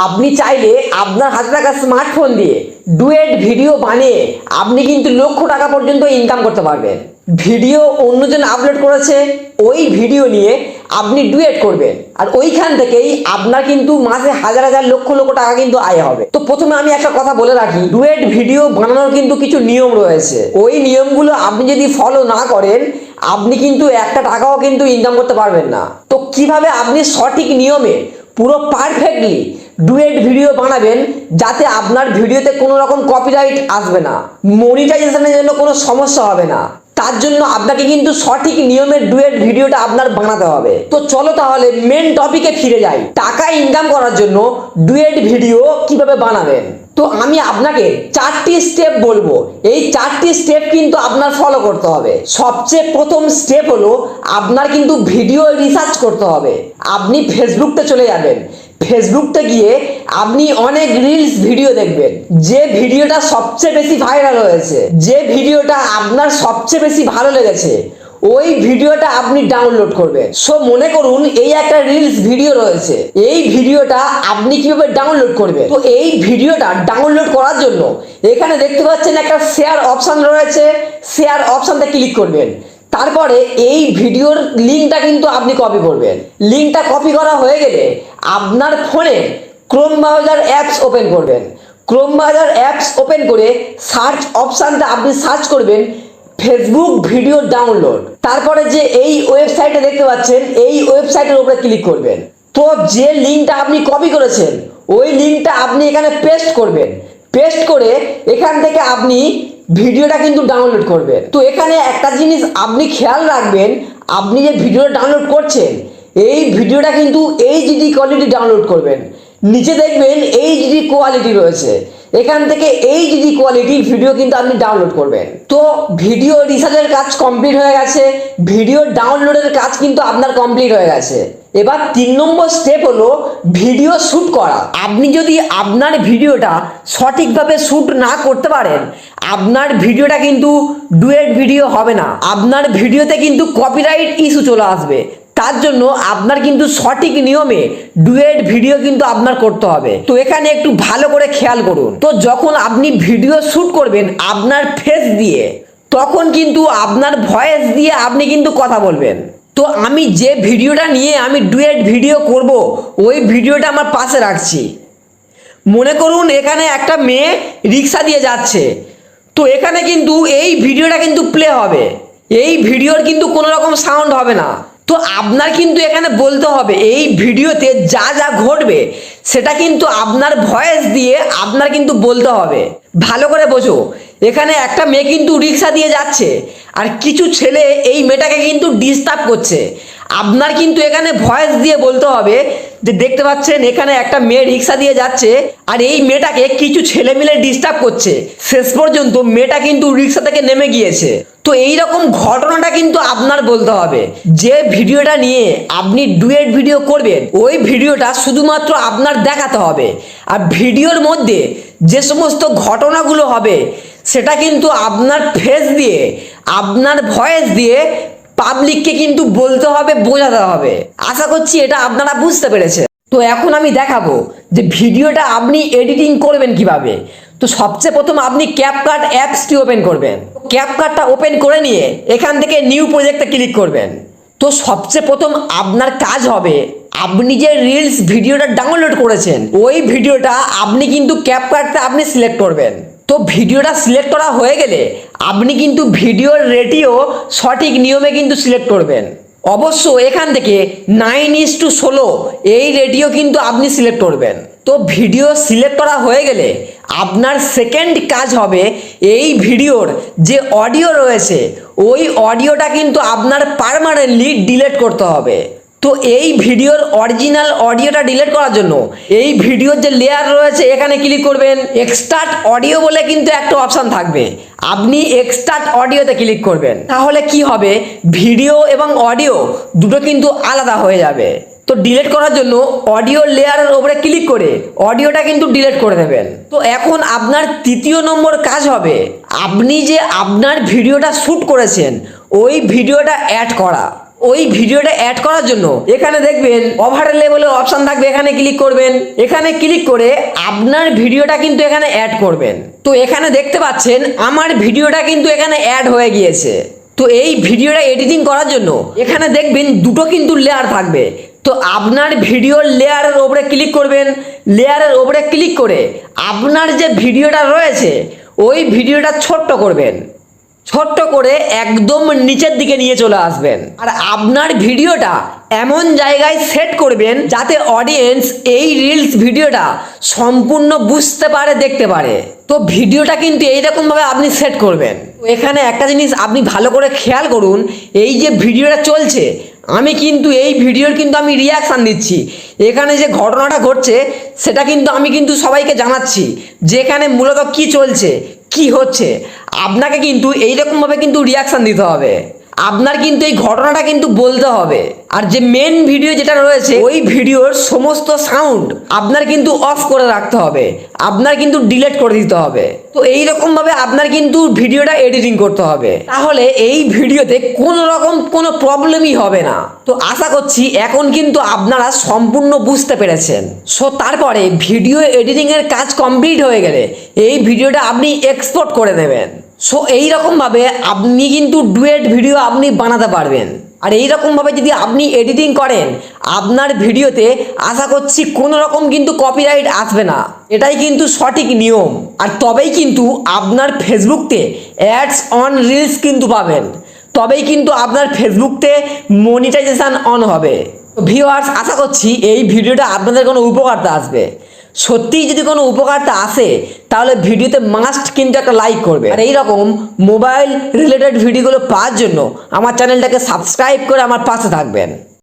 আপনি চাইলে আপনার হাতে থাকা স্মার্টফোন দিয়ে ডুয়েট ভিডিও বানিয়ে আপনি কিন্তু লক্ষ টাকা পর্যন্ত ইনকাম করতে পারবেন। ভিডিও অন্যজন আপলোড করেছে, ওই ভিডিও নিয়ে আপনি ডুয়েট করবেন আর ওইখান থেকেই আপনার কিন্তু মাসে হাজার হাজার লক্ষ লক্ষ টাকা কিন্তু আয় হবে। তো প্রথমে আমি একটা কথা বলে রাখি, ডুয়েট ভিডিও বানানোর কিন্তু কিছু নিয়ম রয়েছে। ওই নিয়মগুলো আপনি যদি ফলো না করেন আপনি কিন্তু একটা টাকাও কিন্তু ইনকাম করতে পারবেন না। তো কিভাবে আপনি সঠিক নিয়মে পুরো পারফেক্টলি ডুয়েট ভিডিও বানাবেন যাতে আপনার ভিডিওতে কোনো রকম কপিরাইট আসবে না, মনিটাইজেশনের জন্য কোনো সমস্যা হবে না, তার জন্য আপনাকে কিন্তু সঠিক নিয়মের ডুয়েট ভিডিওটা আপনার বানাতে হবে। তো চলো তাহলে মেন টপিকে ফিরে যাই, টাকা ইনকাম করার জন্য ডুয়েট ভিডিও কিভাবে বানাবেন। তো আমি আপনাকে 4টি স্টেপ বলবো, এই 4টি স্টেপ কিন্তু আপনার ফলো করতে হবে। সবচেয়ে প্রথম স্টেপ হলো আপনার কিন্তু ভিডিও রিসার্চ করতে হবে। আপনি ফেসবুকতে চলে যাবেন, ফেসবুকতে গিয়ে আপনি অনেক রিলস ভিডিও দেখবেন, যে ভিডিওটা সবচেয়ে বেশি ভাইরাল হয়েছে, যে ভিডিওটা আপনার সবচেয়ে বেশি ভালো লেগেছে, ওই ভিডিওটা আপনি ডাউনলোড করবেন। সো মনে করুন এই একটা রিলস ভিডিও রয়েছে, এই ভিডিওটা আপনি কিভাবে ডাউনলোড করবেন। তো এই ভিডিওটা ডাউনলোড করার জন্য এখানে দেখতে পাচ্ছেন একটা শেয়ার অপশন রয়েছে, শেয়ার অপশনটা ক্লিক করবেন। তারপরে এই ভিডিওর লিঙ্কটা কিন্তু আপনি কপি করবেন। লিঙ্কটা কপি করা হয়ে গেলে আপনার ফোনে ক্রোম ব্রাউজার অ্যাপস ওপেন করবেন। ক্রোম ব্রাউজার অ্যাপস ওপেন করে সার্চ অপশনটা আপনি সার্চ করবেন ফেসবুক ভিডিও ডাউনলোড। তারপরে যে এই ওয়েবসাইটে দেখতে পাচ্ছেন, এই ওয়েবসাইটের উপরে ক্লিক করবেন। তো যে লিঙ্কটা আপনি কপি করেছেন ওই লিঙ্কটা আপনি এখানে পেস্ট করবেন। পেস্ট করে এখান থেকে আপনি ভিডিওটা কিন্তু ডাউনলোড করবেন। তো এখানে একটা জিনিস আপনি খেয়াল রাখবেন, আপনি যে ভিডিওটা ডাউনলোড করছেন এই ভিডিওটা কিন্তু এইচডি কোয়ালিটি ডাউনলোড করবেন। নিচে দেখবেন এইচডি কোয়ালিটি রয়েছে, এখান থেকে এইচডি কোয়ালিটির ভিডিও কিন্তু আপনি ডাউনলোড করবেন। তো ভিডিও রিসার্চের কাজ কমপ্লিট হয়ে গেছে, ভিডিও ডাউনলোডের কাজ কিন্তু আপনার কমপ্লিট হয়ে গেছে। এবার 3 নম্বর স্টেপ হলো ভিডিও শ্যুট করা। আপনি যদি আপনার ভিডিওটা সঠিকভাবে শ্যুট না করতে পারেন আপনার ভিডিওটা কিন্তু ডুয়েট ভিডিও হবে না, আপনার ভিডিওতে কিন্তু কপিরাইট ইস্যু চলে আসবে। তার জন্য আপনার কিন্তু সঠিক নিয়মে ডুয়েট ভিডিও কিন্তু আপনার করতে হবে। তো এখানে একটু ভালো করে খেয়াল করুন, তো যখন আপনি ভিডিও শ্যুট করবেন আপনার ফেস দিয়ে, তখন কিন্তু আপনার ভয়েস দিয়ে আপনি কিন্তু কথা বলবেন। তো আমি যে ভিডিওটা নিয়ে আমি ডুয়েট ভিডিও করব ওই ভিডিওটা আমার পাশে রাখছি। মনে করুন এখানে একটা মেয়ে রিক্সা দিয়ে যাচ্ছে, তো এখানে কিন্তু এই ভিডিওটা কিন্তু প্লে হবে, এই ভিডিওর কিন্তু কোনো রকম সাউন্ড হবে না। তো আপনার কিন্তু এখানে বলতে হবে এই ভিডিওতে যা যা ঘটবে সেটা কিন্তু আপনার ভয়েস দিয়ে আপনার কিন্তু বলতে হবে। ভালো করে বোঝো, এখানে একটা মেয়ে কিন্তু রিক্সা দিয়ে যাচ্ছে আর কিছু ছেলে এই মেয়েটাকে কিন্তু ডিস্টার্ব করছে। আপনার কিন্তু এখানে ভয়েস দিয়ে বলতে হবে যে দেখতে পাচ্ছেন এখানে একটা মেয়ে রিক্সা দিয়ে যাচ্ছে আর এই মেয়েটাকে কিছু ছেলে মিলে ডিস্টার্ব করছে, শেষ পর্যন্ত মেয়েটা কিন্তু রিক্সা থেকে নেমে গিয়েছে। তো এই রকম ঘটনাটা কিন্তু আপনার বলতে হবে। যে ভিডিওটা নিয়ে আপনি ডুয়েট ভিডিও করবেন ওই ভিডিওটা শুধুমাত্র আপনার দেখাতে হবে, আর ভিডিওর মধ্যে যে সমস্ত ঘটনাগুলো হবে সেটা কিন্তু আপনার ফেস দিয়ে আপনার ভয়েস দিয়ে পাবলিককে কিন্তু বলতে হবে, বোঝাতে হবে। আশা করছি এটা আপনারা বুঝতে পেরেছে। তো এখন আমি দেখাবো যে ভিডিওটা আপনি এডিটিং করবেন কিভাবে। তো সবচেয়ে প্রথম আপনি ক্যাপকাট অ্যাপসটি ওপেন করবেন। ক্যাপকাটটা ওপেন করে নিয়ে এখান থেকে নিউ প্রজেক্টে ক্লিক করবেন। তো সবচেয়ে প্রথম আপনার কাজ হবে আপনি যে রিলস ভিডিওটা ডাউনলোড করেছেন ওই ভিডিওটা আপনি কিন্তু ক্যাপকাটটা আপনি সিলেক্ট করবেন। তো ভিডিওটা সিলেক্ট করা হয়ে গেলে আপনি কিন্তু ভিডিওর রেটিও সঠিক নিয়মে কিন্তু সিলেক্ট করবেন। অবশ্য এখান থেকে 9:16 এই রেটিও কিন্তু আপনি সিলেক্ট করবেন। তো ভিডিও সিলেক্ট করা হয়ে গেলে আপনার সেকেন্ড কাজ হবে এই ভিডিওর যে অডিও রয়েছে ওই অডিওটা কিন্তু আপনার পার্মানেন্টলি ডিলিট করতে হবে। তো এই ভিডিওর অরিজিনাল অডিওটা ডিলিট করার জন্য এই ভিডিওর যে লেয়ার রয়েছে এখানে ক্লিক করবেন। এক্সট্রাক্ট অডিও বলে কিন্তু একটা অপশন থাকবে, আপনি এক্সট্রাক্ট অডিওতে ক্লিক করবেন। তাহলে কি হবে, ভিডিও এবং অডিও দুটো কিন্তু আলাদা হয়ে যাবে। তো ডিলিট করার জন্য অডিও লেয়ারের উপরে ক্লিক করে অডিওটা কিন্তু ডিলিট করে দেবেন। তো এখন আপনার 3য় নম্বর কাজ হবে আপনি যে আপনার ভিডিওটা শ্যুট করেছেন ওই ভিডিওটা অ্যাড করা। ওই ভিডিওটা অ্যাড করার জন্য এখানে দেখবেন ওভারলে বলে অপশন থাকবে, এখানে ক্লিক করবেন। এখানে ক্লিক করে আপনার ভিডিওটা কিন্তু এখানে অ্যাড করবেন। তো এখানে দেখতে পাচ্ছেন আমার ভিডিওটা কিন্তু এখানে অ্যাড হয়ে গিয়েছে। তো এই ভিডিওটা এডিটিং করার জন্য এখানে দেখবেন দুটো কিন্তু লেয়ার থাকবে। তো আপনার ভিডিওর লেয়ারের ওপরে ক্লিক করবেন। লেয়ারের ওপরে ক্লিক করে আপনার যে ভিডিওটা রয়েছে ওই ভিডিওটা ছোট্ট করবেন। ছোট্ট করে একদম নিচের দিকে নিয়ে চলে আসবেন। আর আপনার ভিডিওটা এমন জায়গায় সেট করবেন যাতে অডিয়েন্স এই রিলস ভিডিওটা সম্পূর্ণ বুঝতে পারে, দেখতে পারে। তো ভিডিওটা কিন্তু এইরকমভাবে আপনি সেট করবেন। তো এখানে একটা জিনিস আপনি ভালো করে খেয়াল করুন, এই যে ভিডিওটা চলছে আমি কিন্তু এই ভিডিওর কিন্তু আমি রিয়াকশান দিচ্ছি। এখানে যে ঘটনাটা ঘটছে সেটা কিন্তু আমি কিন্তু সবাইকে জানাচ্ছি যে এখানে মূলত কি চলছে, কি হচ্ছে। আপনাকে কিন্তু এইরকমভাবে কিন্তু রিয়াকশান দিতে হবে। আপনার কিন্তু এই ঘটনাটা কিন্তু বলতে হবে। আর যে মেন ভিডিও যেটা রয়েছে ওই ভিডিওর সমস্ত সাউন্ড আপনার কিন্তু অফ করে রাখতে হবে, আপনার কিন্তু ডিলিট করে দিতে হবে। তো এইরকম ভাবে আপনার কিন্তু ভিডিওটা এডিটিং করতে হবে, তাহলে এই ভিডিওতে কোনো রকম কোনো প্রবলেমই হবে না। তো আশা করছি এখন কিন্তু আপনারা সম্পূর্ণ বুঝতে পেরেছেন। সো তারপরে ভিডিও এডিটিং এর কাজ কমপ্লিট হয়ে গেলে এই ভিডিওটা আপনি এক্সপোর্ট করে নেবেন। সো এইরকমভাবে আপনি কিন্তু ডুয়েট ভিডিও আপনি বানাতে পারবেন। আর এইরকমভাবে যদি আপনি এডিটিং করেন আপনার ভিডিওতে আশা করছি কোনো রকম কিন্তু কপিরাইট আসবে না। এটাই কিন্তু সঠিক নিয়ম। আর তবেই কিন্তু আপনার ফেসবুকতে অ্যাডস অন রিলস কিন্তু পাবেন, তবেই কিন্তু আপনার ফেসবুকতে মনিটাইজেশন অন হবে। ভিউয়ার্স, আশা করছি এই ভিডিওটা আপনাদের কোনো উপকারটা আসবে। সত্যিই যদি কোনো উপকারটা আসে তাহলে ভিডিওতে মাস্ট কিন্তু একটা লাইক করবে। আর এইরকম মোবাইল রিলেটেড ভিডিওগুলো পাওয়ার জন্য আমার চ্যানেলটাকে সাবস্ক্রাইব করে আমার পাশে থাকবেন।